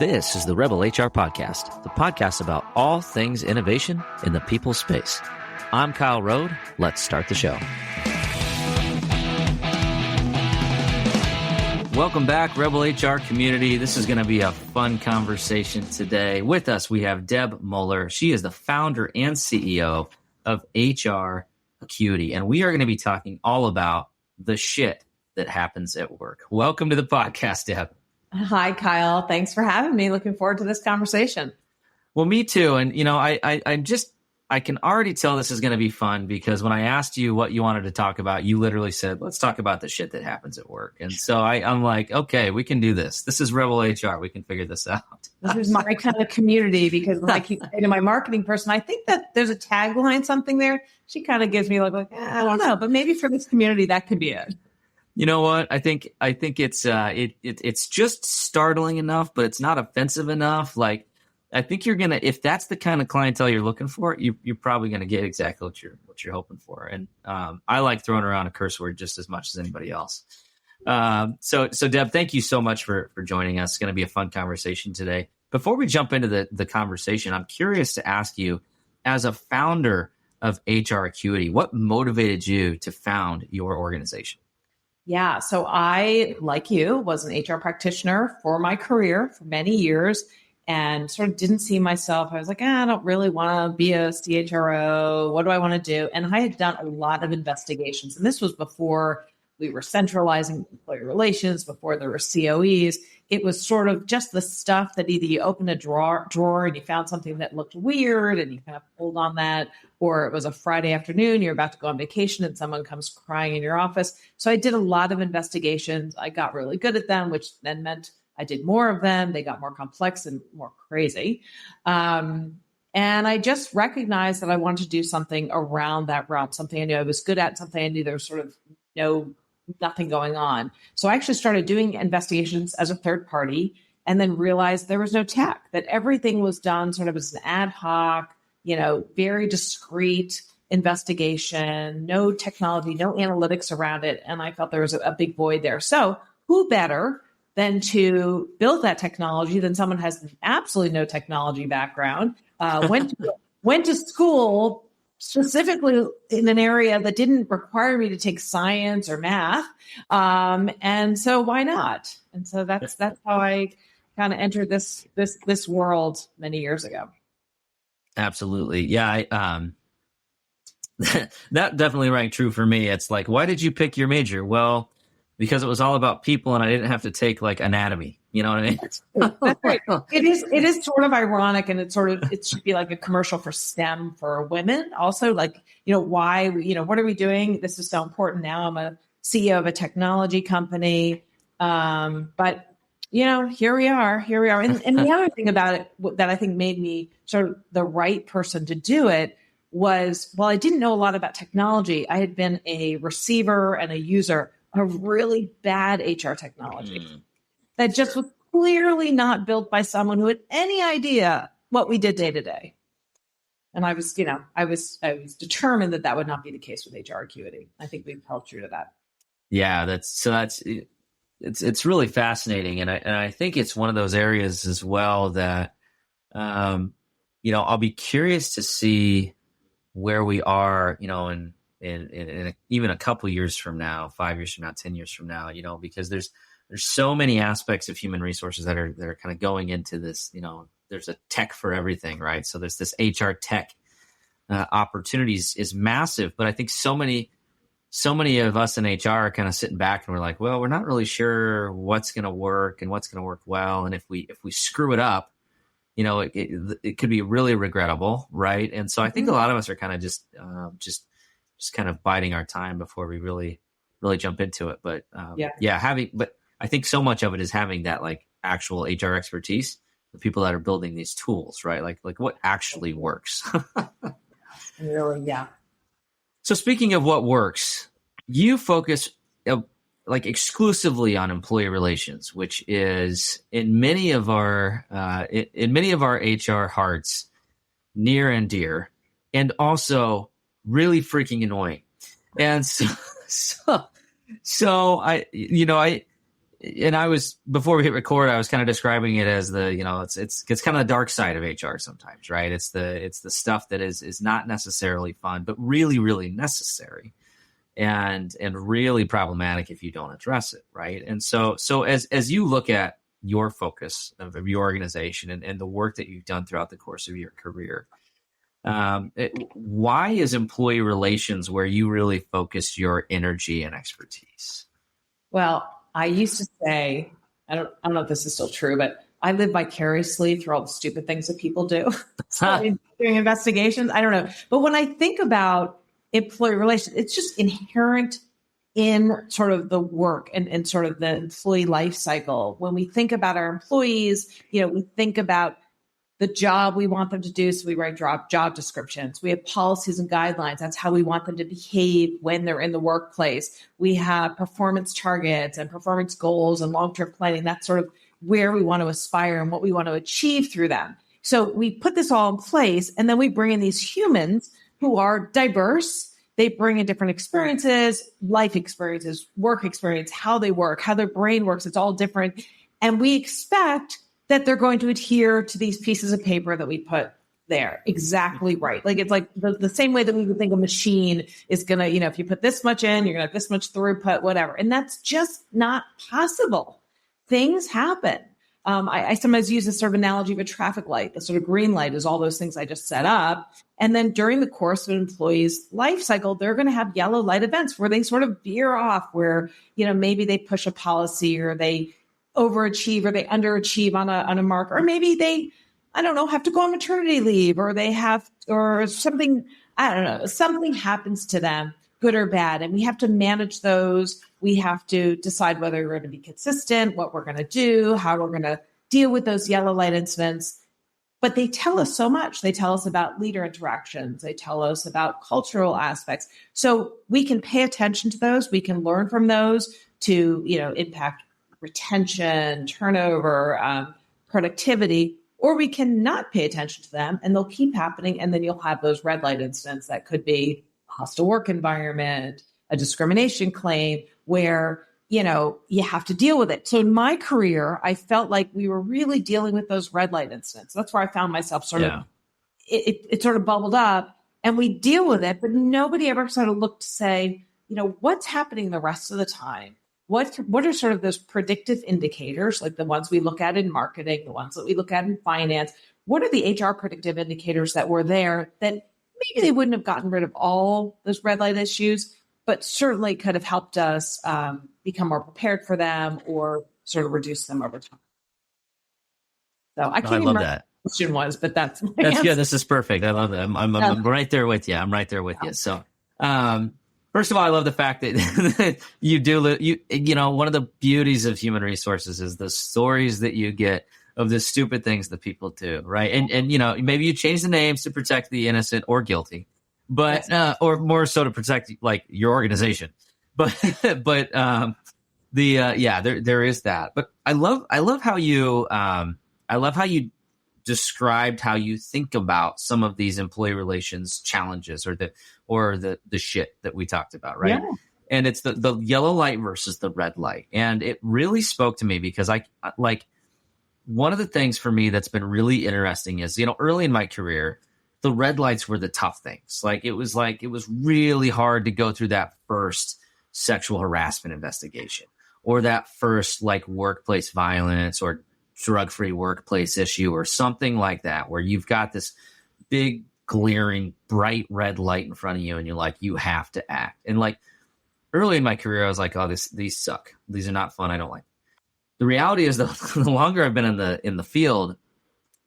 This is the Rebel HR Podcast, the podcast about all things innovation in the people space. I'm Kyle Rode. Let's start the show. Welcome back, Rebel HR community. This is going to be a fun conversation today. With us, we have Deb Muller. She is the founder and CEO of HR Acuity, and we are going to be talking all about the shit that happens at work. Welcome to the podcast, Deb. Hi, Kyle. Thanks for having me. Looking forward to this conversation. Well, me too. And, you know, I can already tell this is going to be fun because when I asked you what you wanted to talk about, you literally said, let's talk about the shit that happens at work. And so I'm like, okay, we can do this. This is Rebel HR. We can figure this out. This is my kind of community because when I keep saying to my marketing person, I think that there's a tagline, something there. She kind of gives me like, I don't know, but maybe for this community, that could be it. You know what? I think it's just startling enough, but it's not offensive enough. Like, I think you're gonna, if that's the kind of clientele you're looking for, you're probably gonna get exactly what you're hoping for. And I like throwing around a curse word just as much as anybody else. So Deb, thank you so much for joining us. It's gonna be a fun conversation today. Before we jump into the conversation, I'm curious to ask you, as a founder of HR Acuity, what motivated you to found your organization? Yeah. So I, like you, was an HR practitioner for my career for many years and sort of didn't see myself. I was like, I don't really want to be a CHRO. What do I want to do? And I had done a lot of investigations. And this was before we were centralizing employee relations, before there were COEs. It was sort of just the stuff that either you opened a drawer and you found something that looked weird and you kind of pulled on that, or it was a Friday afternoon, you're about to go on vacation and someone comes crying in your office. So I did a lot of investigations. I got really good at them, which then meant I did more of them. They got more complex and more crazy. And I just recognized that I wanted to do something around that realm, something I knew I was good at, something I knew there was sort of nothing going on. So I actually started doing investigations as a third party and then realized there was no tech, that everything was done sort of as an ad hoc, very discreet investigation, no technology, no analytics around it. And I felt there was a big void there. So who better than to build that technology than someone who has absolutely no technology background, went to school specifically in an area that didn't require me to take science or math. And so why not? And so that's how I kind of entered this world many years ago. Absolutely. Yeah. That definitely rang true for me. It's like, why did you pick your major? Well, because it was all about people and I didn't have to take like anatomy. You know what I mean? That's right. It is sort of ironic, and it should be like a commercial for STEM for women. Also, like, why, what are we doing? This is so important. Now I'm a CEO of a technology company. But here we are. And the other thing about it that I think made me sort of the right person to do it was, while I didn't know a lot about technology, I had been a receiver and a user of really bad HR technology. That just was clearly not built by someone who had any idea what we did day to day. And I was determined that would not be the case with HR Acuity. I think we've held true to that. Yeah, it's really fascinating, and I think it's one of those areas as well that, I'll be curious to see where we are, in even a couple years from now, 5 years from now, 10 years from now, because there's so many aspects of human resources that are kind of going into this, there's a tech for everything, right? So there's this HR tech opportunities is massive, but I think so many of us in HR are kind of sitting back and we're like, well, we're not really sure what's going to work and what's going to work well. And if we screw it up, it could be really regrettable. Right. And so I think a lot of us are kind of just kind of biding our time before we really jump into it. But but I think so much of it is having that like actual HR expertise, the people that are building these tools, right? Like what actually works. Really, yeah. So speaking of what works, you focus like exclusively on employee relations, which is in many of our HR hearts near and dear, and also really freaking annoying. And so and I was, before we hit record, I was kind of describing it as the, it's kind of the dark side of HR sometimes, right? It's the stuff that is not necessarily fun, but really, really necessary, and really problematic if you don't address it, right? And so as you look at your focus of your organization and the work that you've done throughout the course of your career, why is employee relations where you really focus your energy and expertise? Well, I used to say, I don't know if this is still true, but I live vicariously through all the stupid things that people do. So doing investigations, I don't know. But when I think about employee relations, it's just inherent in sort of the work and sort of the employee life cycle. When we think about our employees, we think about the job we want them to do. So we write job descriptions. We have policies and guidelines. That's how we want them to behave when they're in the workplace. We have performance targets and performance goals and long-term planning. That's sort of where we want to aspire and what we want to achieve through them. So we put this all in place, and then we bring in these humans who are diverse. They bring in different experiences, life experiences, work experience, how they work, how their brain works. It's all different. And we expect that they're going to adhere to these pieces of paper that we put there. Exactly right. Like, it's like the same way that we would think a machine is going to, if you put this much in, you're going to have this much throughput, whatever. And that's just not possible. Things happen. I sometimes use this sort of analogy of a traffic light. The sort of green light is all those things I just set up. And then during the course of an employee's life cycle, they're going to have yellow light events where they sort of veer off, where, maybe they push a policy, or they overachieve, or they underachieve on a mark, or maybe they, have to go on maternity leave, or or something, something happens to them, good or bad. And we have to manage those. We have to decide whether we're going to be consistent, what we're going to do, how we're going to deal with those yellow light incidents. But they tell us so much. They tell us about leader interactions. They tell us about cultural aspects. So we can pay attention to those. We can learn from those to, impact retention, turnover, productivity, or we can not pay attention to them and they'll keep happening. And then you'll have those red light incidents that could be a hostile work environment, a discrimination claim, where, you have to deal with it. So in my career, I felt like we were really dealing with those red light incidents. That's where I found myself it sort of bubbled up, and we deal with it, but nobody ever sort of looked to say, what's happening the rest of the time? What are sort of those predictive indicators, like the ones we look at in marketing, the ones that we look at in finance? What are the HR predictive indicators that were there that maybe they wouldn't have gotten rid of all those red light issues, but certainly could have helped us become more prepared for them or sort of reduce them over time? So I can't remember what the question was, but that's good. This is perfect. I love it. I'm right there with you. I'm right there with you. So, first of all, I love the fact that you do, one of the beauties of human resources is the stories that you get of the stupid things that people do, right? And maybe you change the names to protect the innocent or guilty, but or more so to protect like your organization. But there is that. But I love how you described how you think about some of these employee relations challenges or the shit that we talked about, right? Yeah. And it's the yellow light versus the red light. And it really spoke to me because one of the things for me that's been really interesting is, early in my career, the red lights were the tough things. It was really hard to go through that first sexual harassment investigation or that first workplace violence or drug-free workplace issue or something like that, where you've got this big, glaring, bright red light in front of you and you're like, you have to act. And early in my career, I was like, oh, these suck. These are not fun. I don't like them. The reality is the longer I've been in the field,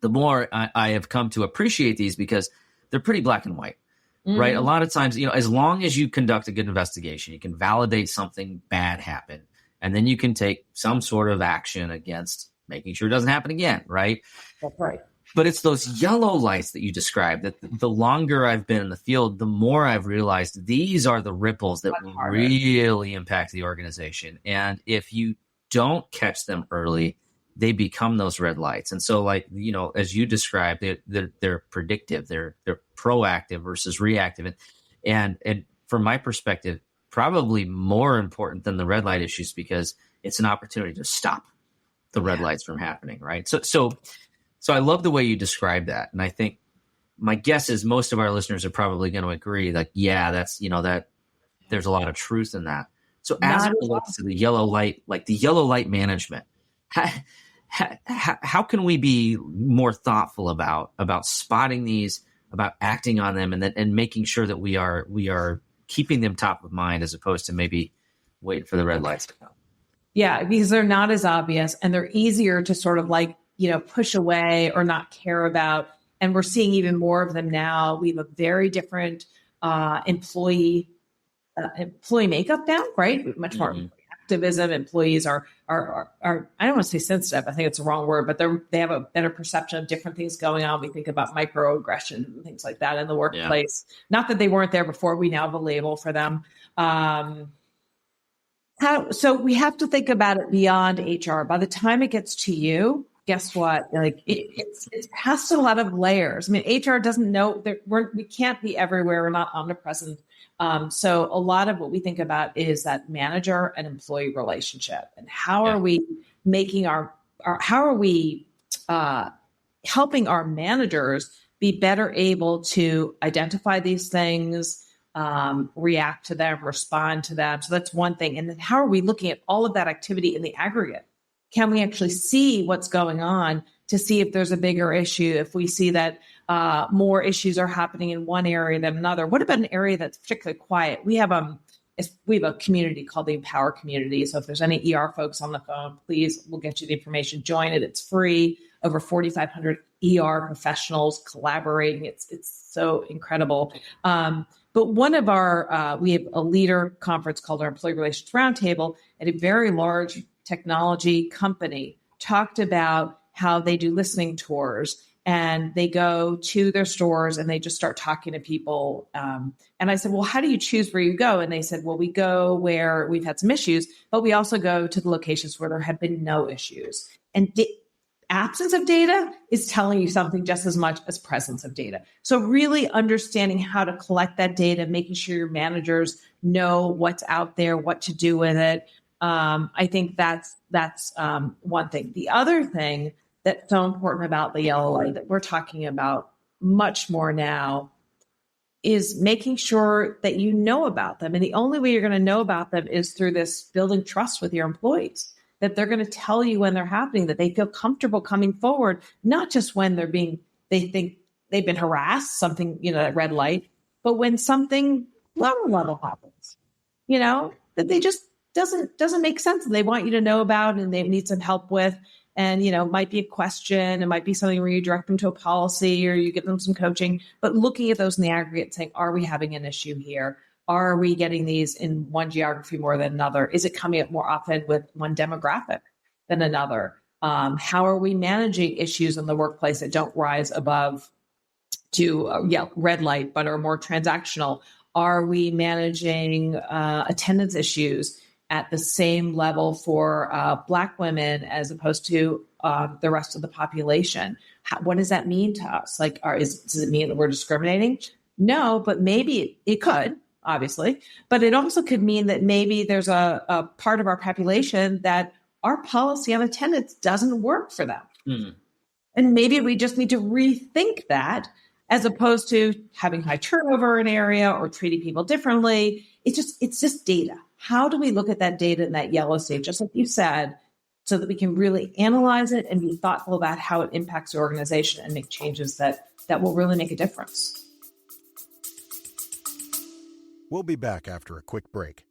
the more I have come to appreciate these because they're pretty black and white, right? A lot of times, as long as you conduct a good investigation, you can validate something bad happened, and then you can take some sort of action against making sure it doesn't happen again, right? That's right. But it's those yellow lights that you described that the longer I've been in the field, the more I've realized these are the ripples that really impact the organization. And if you don't catch them early, they become those red lights. And so as you described, they're predictive, they're proactive versus reactive. And from my perspective, probably more important than the red light issues, because it's an opportunity to stop the red lights from happening, right? So I love the way you describe that, and I think my guess is most of our listeners are probably going to agree. Like, yeah, that's that there's a lot of truth in that. So as Not it at relates all. to the yellow light, like the yellow light management, how can we be more thoughtful about spotting these, about acting on them, and making sure that we are keeping them top of mind as opposed to maybe waiting for the red lights to come? Yeah, because they're not as obvious and they're easier to sort of like, push away or not care about. And we're seeing even more of them now. We have a very different employee makeup now, right? Much more activism. Employees are I don't want to say sensitive. I think it's the wrong word, but they have a better perception of different things going on. We think about microaggression and things like that in the workplace. Yeah. Not that they weren't there before. We now have a label for them. So we have to think about it beyond HR. By the time it gets to you, guess what? Like it's past a lot of layers. I mean, HR doesn't know that we can't be everywhere. We're not omnipresent. So a lot of what we think about is that manager and employee relationship, and how are we making how are we helping our managers be better able to identify these things, react to them, respond to them. So that's one thing. And then how are we looking at all of that activity in the aggregate? Can we actually see what's going on to see if there's a bigger issue? If we see that more issues are happening in one area than another, what about an area that's particularly quiet? We have a community called the Empower Community. So if there's any ER folks on the phone, please, we'll get you the information. Join it. It's free. Over 4,500 ER professionals collaborating. It's so incredible. But one of we have a leader conference called our Employee Relations Roundtable, and a very large technology company talked about how they do listening tours, and they go to their stores and they just start talking to people. And I said, well, how do you choose where you go? And they said, well, we go where we've had some issues, but we also go to the locations where there have been no issues. And absence of data is telling you something just as much as presence of data. So really understanding how to collect that data, making sure your managers know what's out there, what to do with it. I think that's one thing. The other thing that's so important about the yellow light that we're talking about much more now is making sure that you know about them. And the only way you're going to know about them is through this building trust with your employees, that they're going to tell you when they're happening, that they feel comfortable coming forward, not just when they think they've been harassed, something, that red light, but when something lower level happens, that they just doesn't make sense. And they want you to know about, and they need some help with, and, it might be a question, it might be something where you direct them to a policy or you give them some coaching, but looking at those in the aggregate, saying, are we having an issue here? Are we getting these in one geography more than another? Is it coming up more often with one demographic than another? How are we managing issues in the workplace that don't rise above to red light, but are more transactional? Are we managing attendance issues at the same level for Black women as opposed to the rest of the population? What does that mean to us? Like, does it mean that we're discriminating? No, but maybe it could. Obviously, but it also could mean that maybe there's a part of our population that our policy on attendance doesn't work for them. Mm. And maybe we just need to rethink that, as opposed to having high turnover in an area or treating people differently. It's just data. How do we look at that data in that yellow state, just like you said, so that we can really analyze it and be thoughtful about how it impacts the organization and make changes that will really make a difference? We'll be back after a quick break.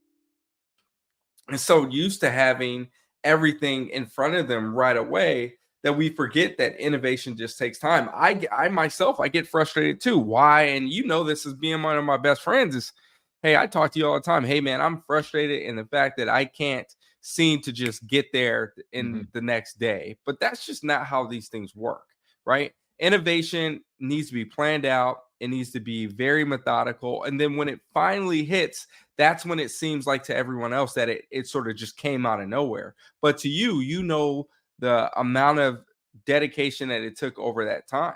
And so used to having everything in front of them right away that we forget that innovation just takes time. I myself, I get frustrated too. Why? And this is being one of my best friends is, hey, I talk to you all the time. Hey, man, I'm frustrated in the fact that I can't seem to just get there in the next day. But that's just not how these things work, right? Innovation needs to be planned out. It needs to be very methodical. And then when it finally hits, that's when it seems like to everyone else that it sort of just came out of nowhere. But to you, the amount of dedication that it took over that time.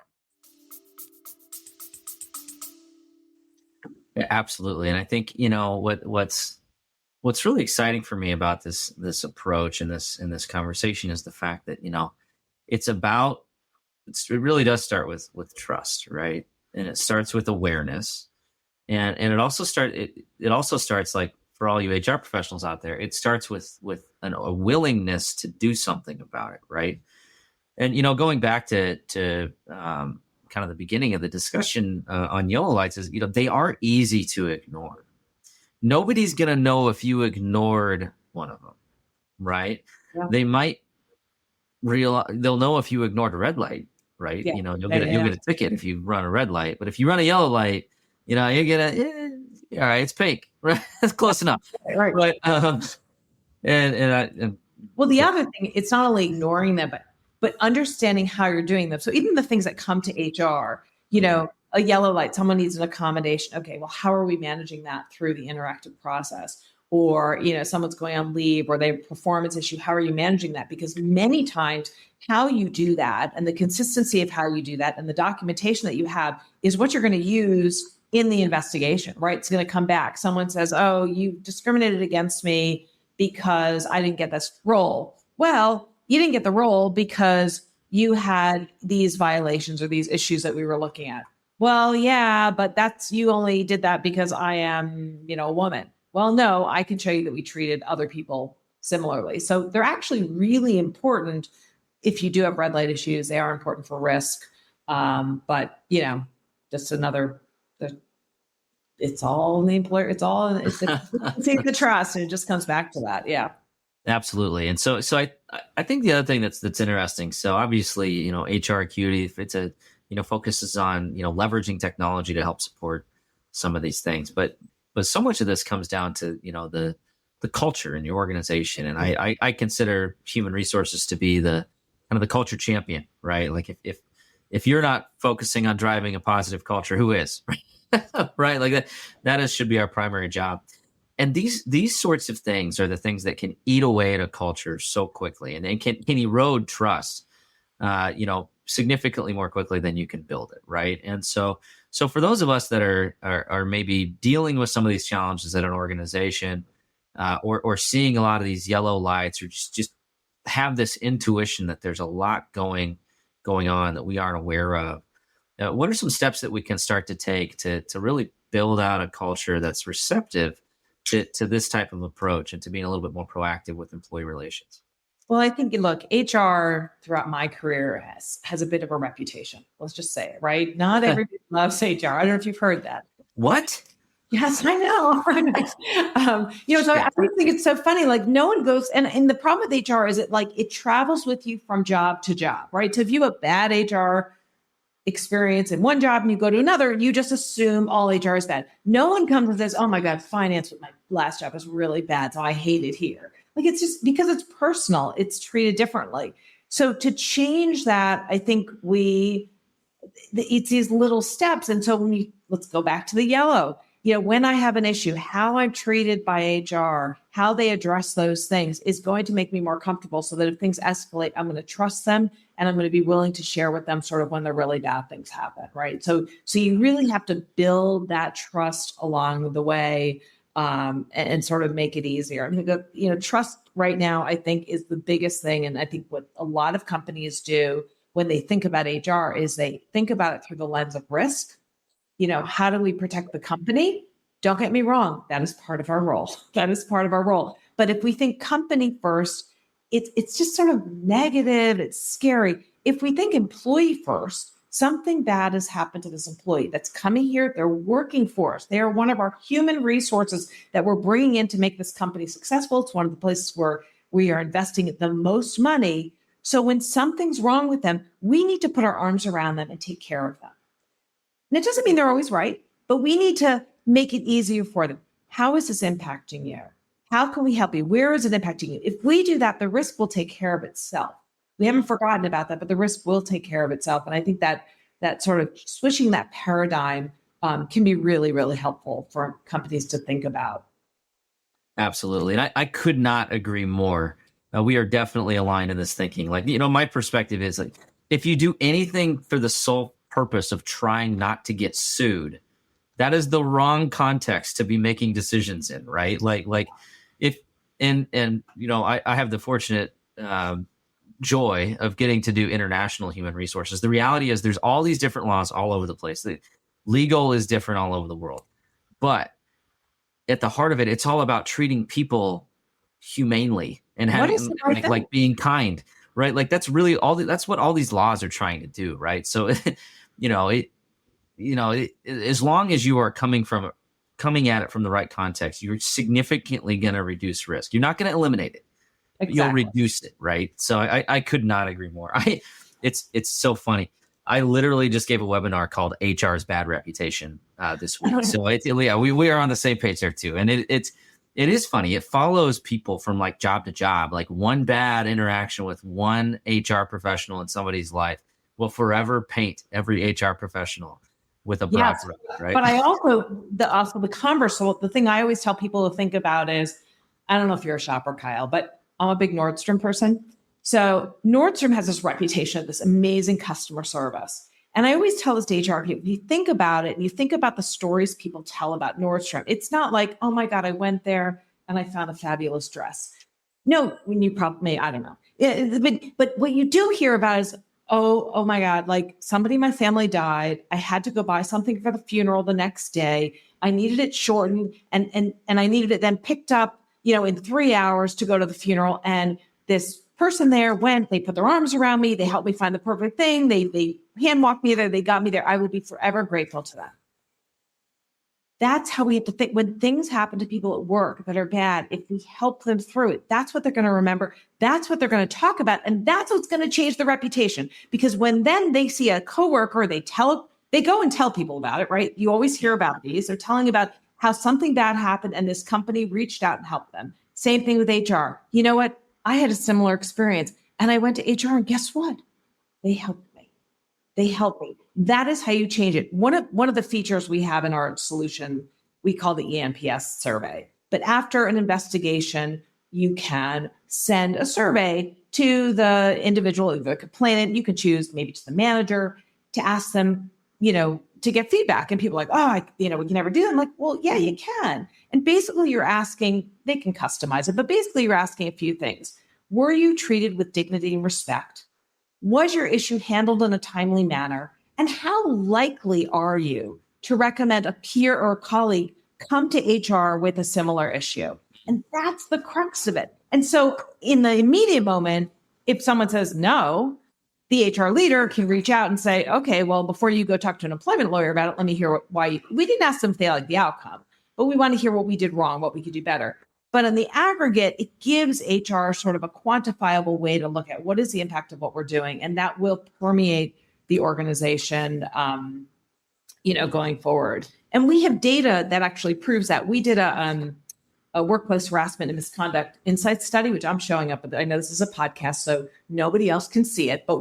Yeah, absolutely. And I think, what's what's really exciting for me about this approach and this conversation is the fact that, it really does start with trust, right? And it starts with awareness, and it also starts, like, for all you HR professionals out there, it starts with a willingness to do something about it, right? And going back to kind of the beginning of the discussion on yellow lights is, they are easy to ignore. Nobody's gonna know if you ignored one of them, right? Yeah. They might they'll know if you ignored a red light, right? Yeah. You'll get a ticket if you run a red light, but if you run a yellow light, you get all right, it's pink, right? That's close enough, Right. But and well, the other thing, it's not only ignoring them, but understanding how you're doing them. So even the things that come to HR, a yellow light, someone needs an accommodation. Okay, well, how are we managing that through the interactive process? Or, someone's going on leave or they have a performance issue. How are you managing that? Because many times how you do that and the consistency of how you do that and the documentation that you have is what you're going to use in the investigation, right? It's going to come back. Someone says, oh, you discriminated against me because I didn't get this role. Well, you didn't get the role because you had these violations or these issues that we were looking at. Well, yeah, but you only did that because I am, a woman. Well, no, I can show you that we treated other people similarly. So they're actually really important. If you do have red light issues, they are important for risk. But just another, it's all in the employer. It's the trust, and it just comes back to that. Yeah. Absolutely. And so I think the other thing that's interesting. So obviously, HR Acuity, it's focuses on, leveraging technology to help support some of these things, but so much of this comes down to, the culture in your organization. And I consider human resources to be the kind of the culture champion, right? Like if you're not focusing on driving a positive culture, who is? Right? Like that should be our primary job. And these sorts of things are the things that can eat away at a culture so quickly, and can erode trust, significantly more quickly than you can build it, right? And so for those of us that are maybe dealing with some of these challenges at an organization, or seeing a lot of these yellow lights, or just have this intuition that there's a lot going on that we aren't aware of, what are some steps that we can start to take to really build out a culture that's receptive to this type of approach and to being a little bit more proactive with employee relations? Well, I think, look, HR throughout my career has a bit of a reputation. Let's just say it, right? Not everybody loves HR. I don't know if you've heard that. What? Yes, I know. So I think it's so funny. Like, no one goes, and the problem with HR is it travels with you from job to job, right? So if you have a bad HR experience in one job and you go to another, you just assume all HR is bad. No one comes and says, oh my God, finance with my last job was really bad, so I hate it here. Like, it's just because it's personal, it's treated differently. So to change that, I think it's these little steps. And so let's go back to the yellow. When I have an issue, how I'm treated by HR, how they address those things is going to make me more comfortable, so that if things escalate, I'm going to trust them and I'm going to be willing to share with them sort of when the really bad things happen, right? So you really have to build that trust along the way, and sort of make it easier. I mean, trust right now, I think, is the biggest thing. And I think what a lot of companies do when they think about HR is they think about it through the lens of risk. How do we protect the company? Don't get me wrong. That is part of our role. But if we think company first, it's just sort of negative. It's scary. If we think employee first, something bad has happened to this employee that's coming here. They're working for us. They are one of our human resources that we're bringing in to make this company successful. It's one of the places where we are investing the most money. So when something's wrong with them, we need to put our arms around them and take care of them. And it doesn't mean they're always right, but we need to make it easier for them. How is this impacting you? How can we help you? Where is it impacting you? If we do that, the risk will take care of itself. We haven't forgotten about that, but the risk will take care of itself. And I think that sort of switching that paradigm can be really, really helpful for companies to think about. Absolutely. And I could not agree more. We are definitely aligned in this thinking. Like, my perspective is, like, if you do anything for the sole purpose of trying not to get sued, that is the wrong context to be making decisions in, right? Like and I have the fortunate joy of getting to do international human resources. The reality is there's all these different laws all over the place. The legal is different all over the world, but at the heart of it, it's all about treating people humanely and What is having the right thing? like being kind, right? Like that's really that's what all these laws are trying to do, right? So, as long as you are coming at it from the right context, you're significantly going to reduce risk. You're not going to eliminate it. Exactly. You'll reduce it, right? So I could not agree more. It's so funny. I literally just gave a webinar called HR's Bad Reputation this week. So we are on the same page there too. And it is funny. It follows people from like job to job. Like one bad interaction with one HR professional in somebody's life will forever paint every HR professional with a broad brush, right? But I also the converse. So the thing I always tell people to think about is, I don't know if you're a shopper, Kyle, but I'm a big Nordstrom person. So Nordstrom has this reputation of this amazing customer service. And I always tell this to HR people, if you think about it and you think about the stories people tell about Nordstrom, it's not like, oh my God, I went there and I found a fabulous dress. No, when you probably, I don't know. But what you do hear about is, oh my God, like somebody in my family died. I had to go buy something for the funeral the next day. I needed it shortened and I needed it then picked up, in 3 hours to go to the funeral. And this person there went, they put their arms around me. They helped me find the perfect thing. They hand walked me there. They got me there. I will be forever grateful to them. That's how we have to think when things happen to people at work that are bad. If we help them through it, that's what they're going to remember. That's what they're going to talk about. And that's what's going to change the reputation. Because when then they see a coworker, they go and tell people about it, right? You always hear about these. They're telling about how something bad happened and this company reached out and helped them. Same thing with HR. You know what? I had a similar experience and I went to HR and guess what? They helped me. That is how you change it. One of the features we have in our solution, we call the ENPS survey. But after an investigation, you can send a survey to the individual, the complainant. You can choose maybe to the manager to ask them, to get feedback. And people are like, we can never do that. I'm like, well, yeah, you can. And basically you're asking, they can customize it, but basically you're asking a few things. Were you treated with dignity and respect? Was your issue handled in a timely manner? And how likely are you to recommend a peer or a colleague come to HR with a similar issue? And that's the crux of it. And so in the immediate moment, if someone says no, the HR leader can reach out and say, okay, well, before you go talk to an employment lawyer about it, let me hear why we didn't ask them if they like the outcome, but we want to hear what we did wrong, what we could do better. But in the aggregate, it gives HR sort of a quantifiable way to look at what is the impact of what we're doing. And that will permeate the organization, going forward. And we have data that actually proves that. We did a workplace harassment and misconduct insight study, which I'm showing up. But I know this is a podcast, so nobody else can see it. But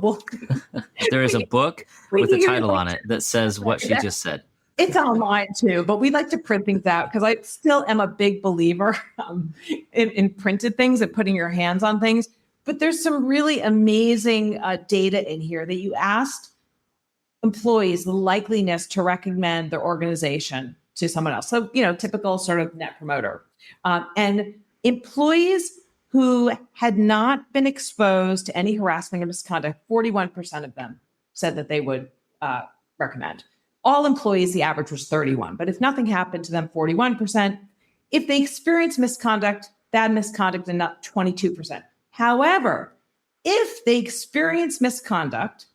there is a book with a title on it that says what she just said. It's online too, but we like to print things out because I still am a big believer in printed things and putting your hands on things. But there's some really amazing data in here that you asked employees the likeliness to recommend their organization to someone else. So, typical sort of net promoter. And employees who had not been exposed to any harassment or misconduct, 41% of them said that they would recommend. All employees, the average was 31. But if nothing happened to them, 41%. If they experienced misconduct, bad misconduct, and not 22%. However, if they experienced misconduct,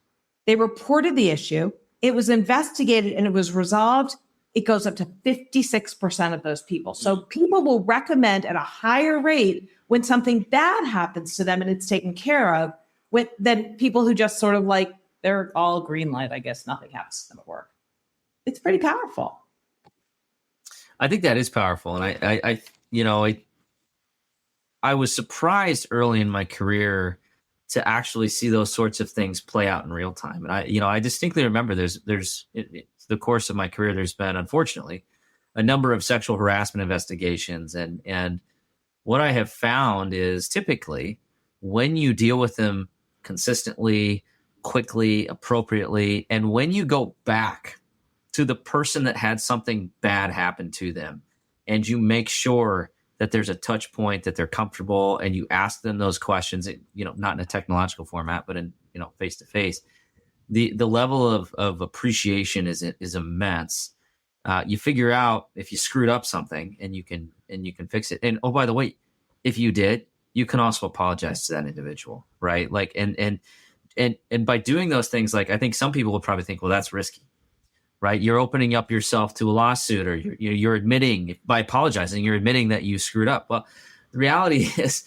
they reported the issue, it was investigated, and it was resolved, it goes up to 56% of those people. So people will recommend at a higher rate when something bad happens to them and it's taken care of than people who just sort of like, they're all green light, I guess nothing happens to them at work. It's pretty powerful. I think that is powerful. And I was surprised early in my career to actually see those sorts of things play out in real time. And I distinctly remember there's the course of my career, there's been, unfortunately, a number of sexual harassment investigations. And what I have found is typically when you deal with them consistently, quickly, appropriately, and when you go back to the person that had something bad happen to them and you make sure that there's a touch point, that they're comfortable, and you ask them those questions, not in a technological format, but in, face to face, the level of appreciation is immense. You figure out if you screwed up something, and you can fix it. And oh, by the way, if you did, you can also apologize to that individual, right? Like, and by doing those things, like, I think some people would probably think, well, that's risky, right? You're opening up yourself to a lawsuit, or you're admitting, by apologizing, you're admitting that you screwed up. Well, the reality is,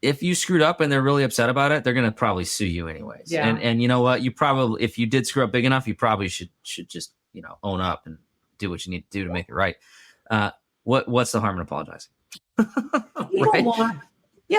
if you screwed up and they're really upset about it, they're going to probably sue you anyways. Yeah. And you know what? You probably, if you did screw up big enough, you probably should just, own up and do what you need to do to make it right. What's the harm in apologizing?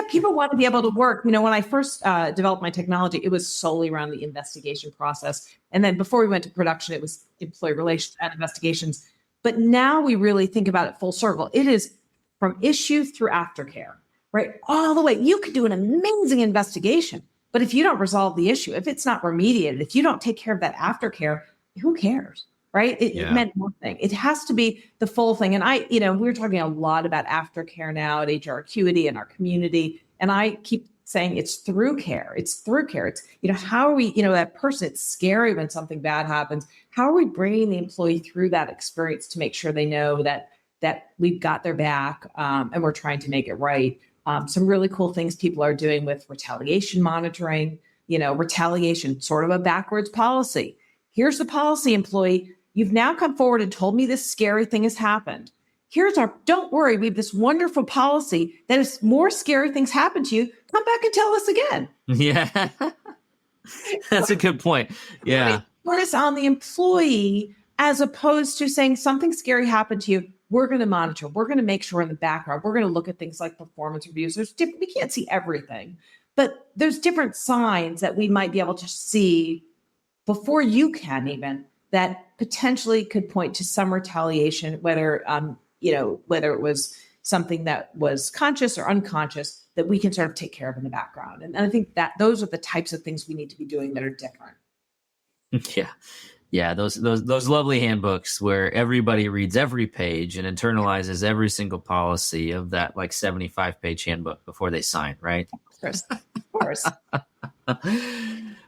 People want to be able to work. When I first developed my technology, it was solely around the investigation process. And then before we went to production, it was employee relations and investigations. But now we really think about it full circle. It is from issue through aftercare, right? All the way. You could do an amazing investigation, but if you don't resolve the issue, if it's not remediated, if you don't take care of that aftercare, who cares? Right? It meant one thing. It has to be the full thing. And we're talking a lot about aftercare now at HR Acuity and our community. And I keep saying it's through care. It's through care. It's, how are we, that person, it's scary when something bad happens. How are we bringing the employee through that experience to make sure they know that we've got their back, and we're trying to make it right. Some really cool things people are doing with retaliation monitoring, retaliation, sort of a backwards policy. Here's the policy, employee. You've now come forward and told me this scary thing has happened. Don't worry, we have this wonderful policy that if more scary things happen to you, come back and tell us again. Yeah, that's a good point. Yeah. Focus on the employee as opposed to saying something scary happened to you. We're going to monitor. We're going to make sure in the background. We're going to look at things like performance reviews. We can't see everything, but there's different signs that we might be able to see before you can even, that potentially could point to some retaliation, whether it was something that was conscious or unconscious, that we can sort of take care of in the background. And I think that those are the types of things we need to be doing that are different. Yeah. Those lovely handbooks where everybody reads every page and internalizes every single policy of that 75-page handbook before they sign, right? Of course.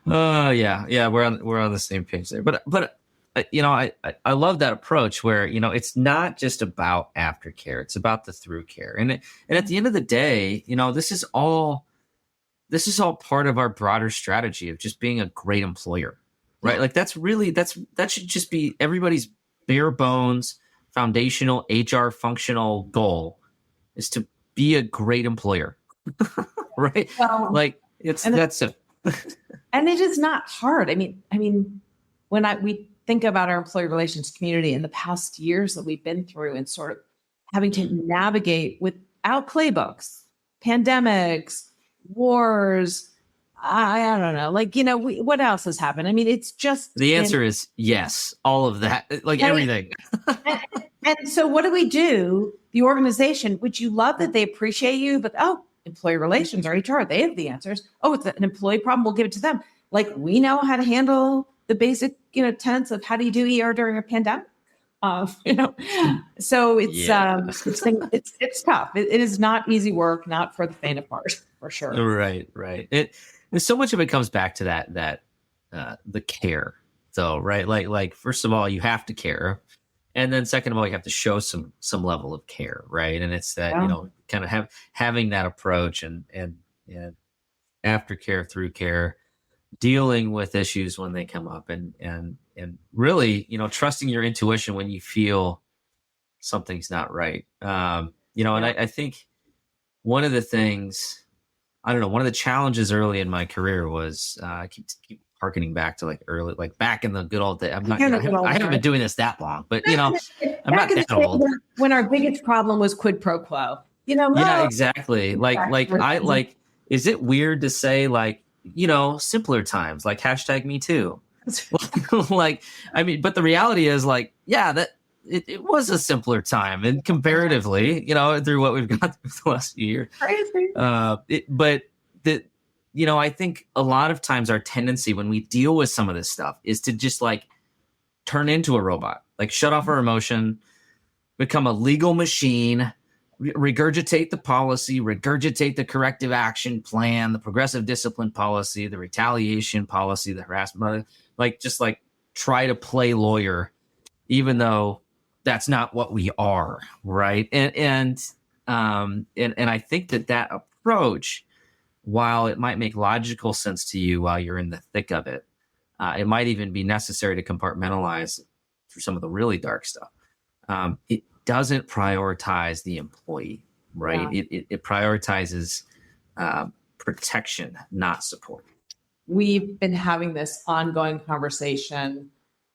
Oh yeah. We're on the same page there. But I love that approach where, it's not just about aftercare, it's about the through care. And at the end of the day, this is all part of our broader strategy of just being a great employer, right? Like that should just be everybody's bare bones, foundational HR functional goal, is to be a great employer, right? Well, that's it. And it is not hard. I mean, when we think about our employee relations community in the past years that we've been through and sort of having to navigate without playbooks, pandemics, wars, I don't know, what else has happened? I mean, it's just... The answer is yes, all of that, everything. And so what do? The organization, would you love that they appreciate you, but employee relations or HR, they have the answers. Oh, it's an employee problem, we'll give it to them. We know how to handle the basic, tenets of how do you do ER during a pandemic. So it's tough. It is not easy work, not for the faint of heart, for sure. Right. So much of it comes back to that the care, though, right? Like first of all, you have to care, and then second of all, you have to show some level of care, right? And it's that kind of having that approach and aftercare, through care, dealing with issues when they come up, and really, trusting your intuition when you feel something's not right. And I think one of the things, one of the challenges early in my career was I keep harkening back to early, back in the good old days. I haven't been doing this that long, but I'm not that old. When our biggest problem was quid pro quo, Yeah, exactly. Is it weird to say simpler times, hashtag me too? But the reality is that it was a simpler time, and comparatively, through what we've got through the last year. Crazy. I think a lot of times our tendency when we deal with some of this stuff is to just turn into a robot, shut off our emotion, become a legal machine, regurgitate the policy, regurgitate the corrective action plan, the progressive discipline policy, the retaliation policy, the harassment, just try to play lawyer, even though that's not what we are, right? And I think that approach, while it might make logical sense to you while you're in the thick of it, it might even be necessary to compartmentalize through some of the really dark stuff. It doesn't prioritize the employee, right? Yeah. It prioritizes protection, not support. We've been having this ongoing conversation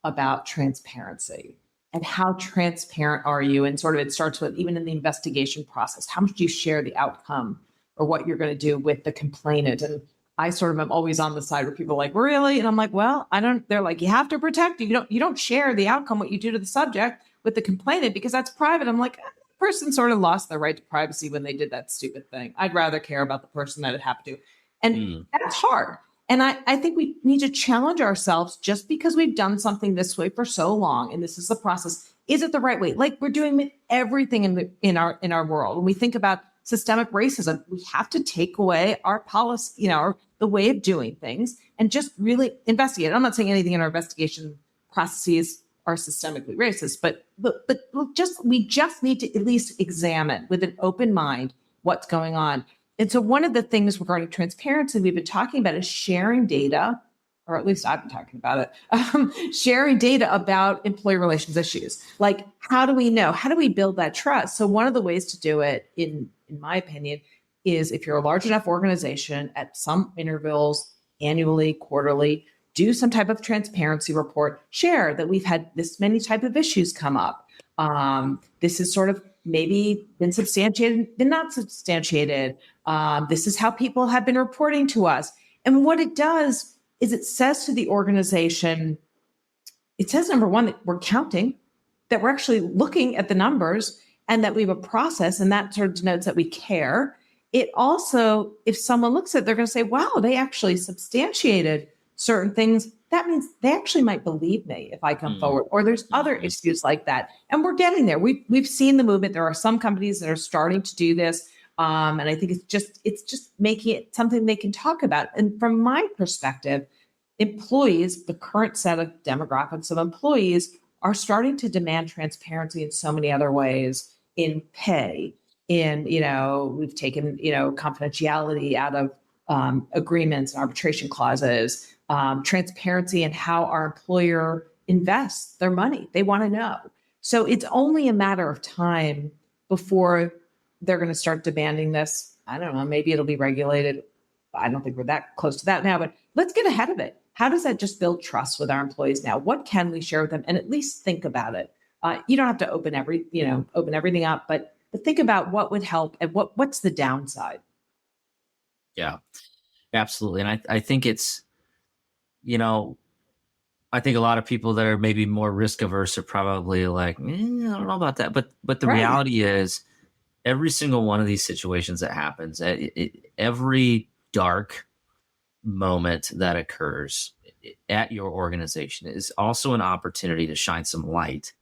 about transparency and how transparent are you? And sort of it starts with, even in the investigation process, how much do you share the outcome or what you're going to do with the complainant? And I sort of am always on the side where people are like, really? And I'm like, well, they're like, you have to protect. You don't share the outcome, what you do to the subject with the complainant, because that's private. I'm like, the person sort of lost their right to privacy when they did that stupid thing. I'd rather care about the person that it happened to. And that's hard. And I think we need to challenge ourselves, just because we've done something this way for so long, and this is the process. Is it the right way? Like we're doing everything in our world. When we think about systemic racism, we have to take away our policy, the way of doing things, and just really investigate. I'm not saying anything in our investigation processes are systemically racist, but we just need to at least examine with an open mind what's going on. And so one of the things regarding transparency we've been talking about is sharing data, or at least I've been talking about it, sharing data about employee relations issues. Like, how do we know? How do we build that trust? So one of the ways to do it, in my opinion, is if you're a large enough organization, at some intervals, annually, quarterly, do some type of transparency report, share that we've had this many type of issues come up. This is sort of maybe been substantiated, been not substantiated. This is how people have been reporting to us. And what it does is it says to the organization, it says, number one, that we're counting, that we're actually looking at the numbers, and that we have a process, and that sort of denotes that we care. It also, if someone looks at it, they're going to say, wow, they actually substantiated certain things. That means they actually might believe me if I come forward, or there's other issues like that. And we're getting there. We've seen the movement. There are some companies that are starting to do this. And I think it's just making it something they can talk about. And from my perspective, employees, the current set of demographics of employees, are starting to demand transparency in so many other ways, in pay, in, we've taken, confidentiality out of agreements and arbitration clauses, transparency in how our employer invests their money. They want to know. So it's only a matter of time before they're going to start demanding this. I don't know, maybe it'll be regulated. I don't think we're that close to that now, but let's get ahead of it. How does that just build trust with our employees now? What can we share with them? And at least think about it. You don't have to open everything up, but think about what would help and what's the downside. Yeah, absolutely. And I think it's, I think a lot of people that are maybe more risk averse are probably like, I don't know about that. But the reality is, every single one of these situations that happens, every dark moment that occurs at your organization is also an opportunity to shine some light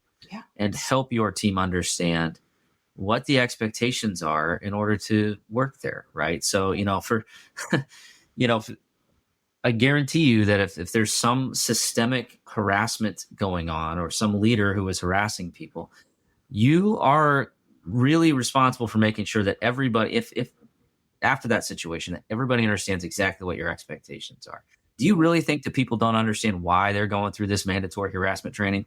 and help your team understand what the expectations are in order to work there. Right. So, I guarantee you that if there's some systemic harassment going on, or some leader who is harassing people, you are really responsible for making sure that everybody, if after that situation, that everybody understands exactly what your expectations are. Do you really think that people don't understand why they're going through this mandatory harassment training?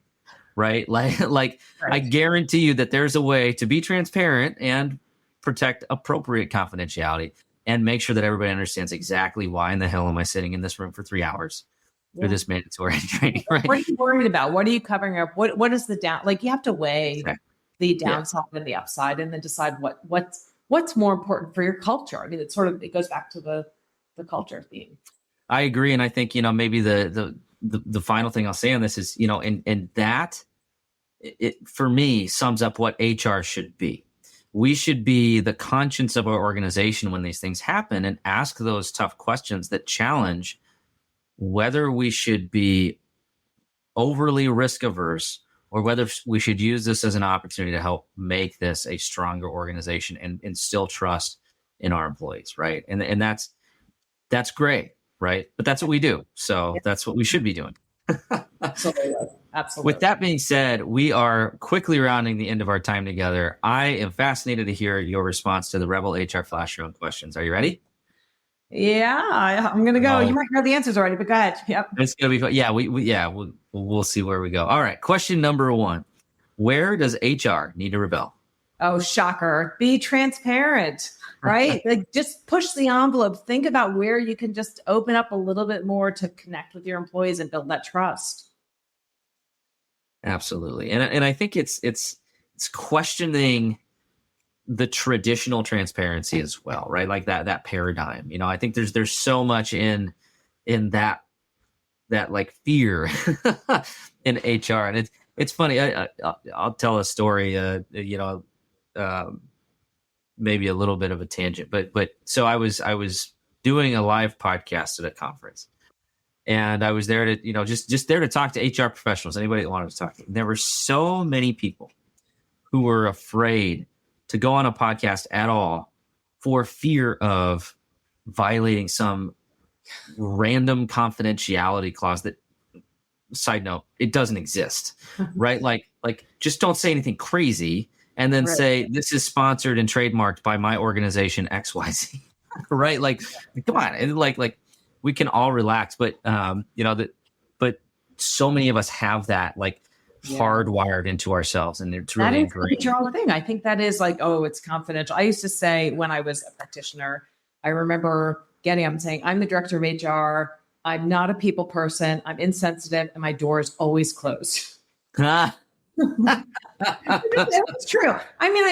Right? Right. I guarantee you that there's a way to be transparent and protect appropriate confidentiality, and make sure that everybody understands exactly why in the hell am I sitting in this room for 3 hours through this mandatory training. Right? What are you worried about? What are you covering up? What is the down? Like, you have to weigh the downside and the upside, and then decide what's more important for your culture. I mean, it goes back to the culture theme. I agree. And I think, maybe the final thing I'll say on this is, and that it for me sums up what HR should be. We should be the conscience of our organization when these things happen, and ask those tough questions that challenge whether we should be overly risk averse or whether we should use this as an opportunity to help make this a stronger organization and instill trust in our employees, right? And that's great, right? But that's what we do. So that's what we should be doing. Absolutely. With that being said, we are quickly rounding the end of our time together. I am fascinated to hear your response to the Rebel HR Flash Round questions. Are you ready? Yeah, I'm going to go. You might know the answers already, but go ahead. Yep. It's going to be fun. Yeah, we'll see where we go. All right. Question number 1. Where does HR need to rebel? Oh, shocker. Be transparent, right? Like just push the envelope. Think about where you can just open up a little bit more to connect with your employees and build that trust. Absolutely. And I think it's questioning the traditional transparency as well, right? Like that paradigm. I think there's so much in that like fear in HR. And it's funny. I'll tell a story, maybe a little bit of a tangent, but so I was doing a live podcast at a conference, and I was there to, just there to talk to HR professionals, anybody that wanted to talk. There were so many people who were afraid to go on a podcast at all for fear of violating some random confidentiality clause that, side note, it doesn't exist, right? Like just don't say anything crazy and then say this is sponsored and trademarked by my organization XYZ, right? Like, come on. And like we can all relax, but but so many of us have that hardwired into ourselves, and it's really ingrained. That is the thing. I think that is like, oh, it's confidential. I used to say when I was a practitioner, I remember getting up and saying, I'm the director of HR. I'm not a people person. I'm insensitive, and my door is always closed. That's true. I mean,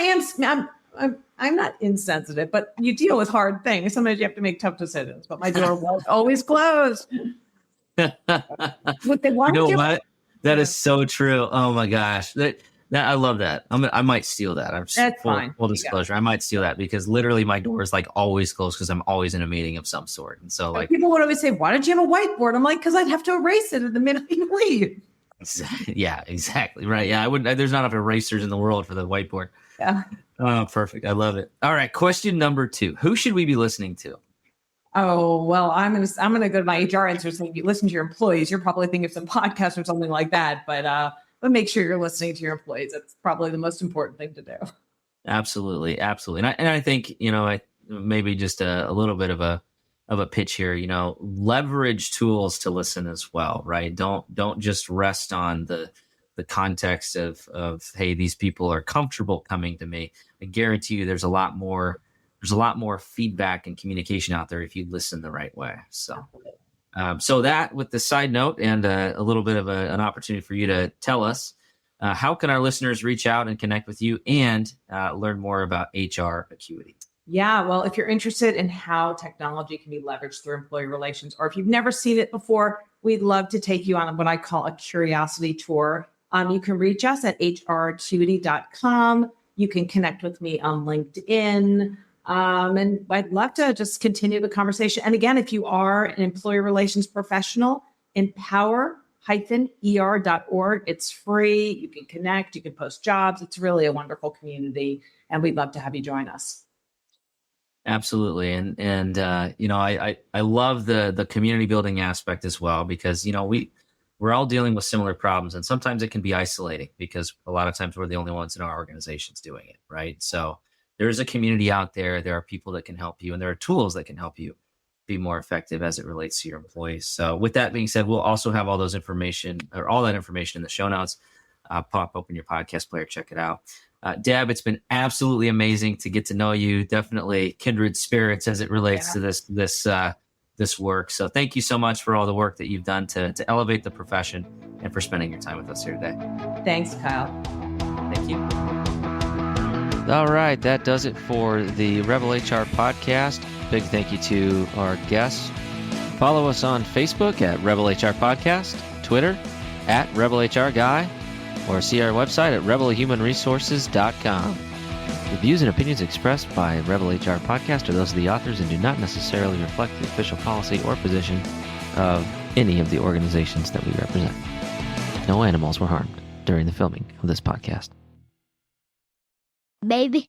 I'm not insensitive, but you deal with hard things. Sometimes you have to make tough decisions. But my door was always closed. What they want. What? That is so true. Oh my gosh. I love that. I might steal that. That's fine. Full disclosure. I might steal that because literally my door is always closed because I'm always in a meeting of some sort. And so people would always say, why don't you have a whiteboard? I'm like, because I'd have to erase it the minute you leave. Yeah, exactly. Right. Yeah. There's not enough erasers in the world for the whiteboard. Yeah. Oh, perfect. I love it. All right. Question number 2. Who should we be listening to? Oh, well, I'm gonna go to my HR answers and you listen to your employees. You're probably thinking of some podcast or something like that, but make sure you're listening to your employees. That's probably the most important thing to do. Absolutely. And I think, maybe just a little bit of a pitch here, leverage tools to listen as well, right? Don't just rest on the context of, hey, these people are comfortable coming to me. I guarantee you there's a lot more feedback and communication out there if you listen the right way. So that with the side note and a little bit of an opportunity for you to tell us, how can our listeners reach out and connect with you and learn more about HR Acuity? Yeah, well, if you're interested in how technology can be leveraged through employee relations, or if you've never seen it before, we'd love to take you on what I call a curiosity tour. You can reach us at hracuity.com. You can connect with me on LinkedIn. And I'd love to just continue the conversation. And again, if you are an employee relations professional, empower-er.org. It's free. You can connect. You can post jobs. It's really a wonderful community. And we'd love to have you join us. Absolutely. And I love the community building aspect as well, because, we're all dealing with similar problems, and sometimes it can be isolating because a lot of times we're the only ones in our organizations doing it. Right. So there's a community out there. There are people that can help you, and there are tools that can help you be more effective as it relates to your employees. So with that being said, we'll also have all that information in the show notes. Pop open your podcast player, check it out. Deb, it's been absolutely amazing to get to know you. Definitely kindred spirits as it relates to this work. So thank you so much for all the work that you've done to elevate the profession and for spending your time with us here today. Thanks, Kyle. Thank you. All right, that does it for the Rebel HR podcast. Big thank you to our guests. Follow us on Facebook at Rebel HR Podcast, Twitter at Rebel HR Guy, or see our website at rebelhumanresources.com. The views and opinions expressed by Rebel HR Podcast are those of the authors and do not necessarily reflect the official policy or position of any of the organizations that we represent. No animals were harmed. during the filming of this podcast. Baby.